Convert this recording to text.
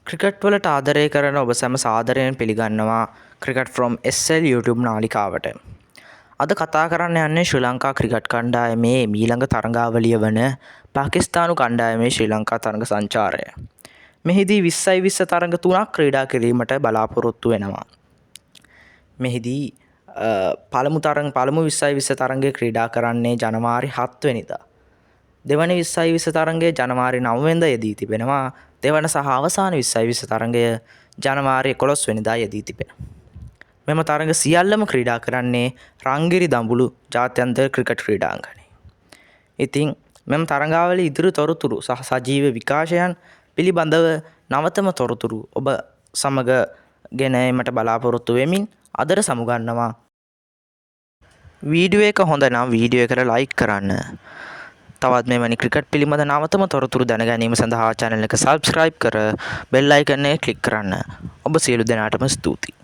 Cricket වලට ආදරය කරන ඔබ සැම සාදරයෙන් පිළිගන්නවා ක්‍රිකට් ෆ්‍රොම් SL YouTube නාලිකාවට. අද කතා කරන්න යන්නේ ශ්‍රී ලංකා ක්‍රිකට් කණ්ඩායමේ මීළඟ තරඟාවලිය වන පාකිස්තානු කණ්ඩායමේ ශ්‍රී ලංකා තරඟ සංචාරය. මෙහිදී 20යි 20 තරඟ 3ක් ක්‍රීඩා කිරීමට බලාපොරොත්තු වෙනවා. මෙහිදී පළමු 20යි 20 තරඟය ක්‍රීඩා කරන්නේ ජනවාරි 7 වෙනිදා. දෙවන 20යි 20 තරඟය ජනවාරි 9 වෙනිදා යෙදී තිබෙනවා. දෙවන සහ අවසාන 20යි 20 තරඟය ජනවාරි 11 වෙනිදා යෙදී තිබෙනවා. මෙම තරඟ සියල්ලම ක්‍රීඩා කරන්නේ රංගිරි දඹුලු ජාත්‍යන්තර ක්‍රිකට් ක්‍රීඩාංගණයේ. ඉතින් මෙම තරඟාවලියේ ඉදිරි තොරතුරු සහ සජීව විකාශයන් පිළිබඳව නවතම තොරතුරු ඔබ සමග ගෙන ඒමට බලාපොරොත්තු වෙමින් අදට සමුගන්නවා. වීඩියෝ එක හොඳ නම් වීඩියෝ එකට ලයික් කරන්න. තවත් මෙවැනි ක්‍රිකට් පිළිබඳ නවතම තොරතුරු දැන ගැනීම සඳහා channel එක subscribe කර bell icon එක click කරන්න. ඔබ සියලු දෙනාටම ස්තුතියි.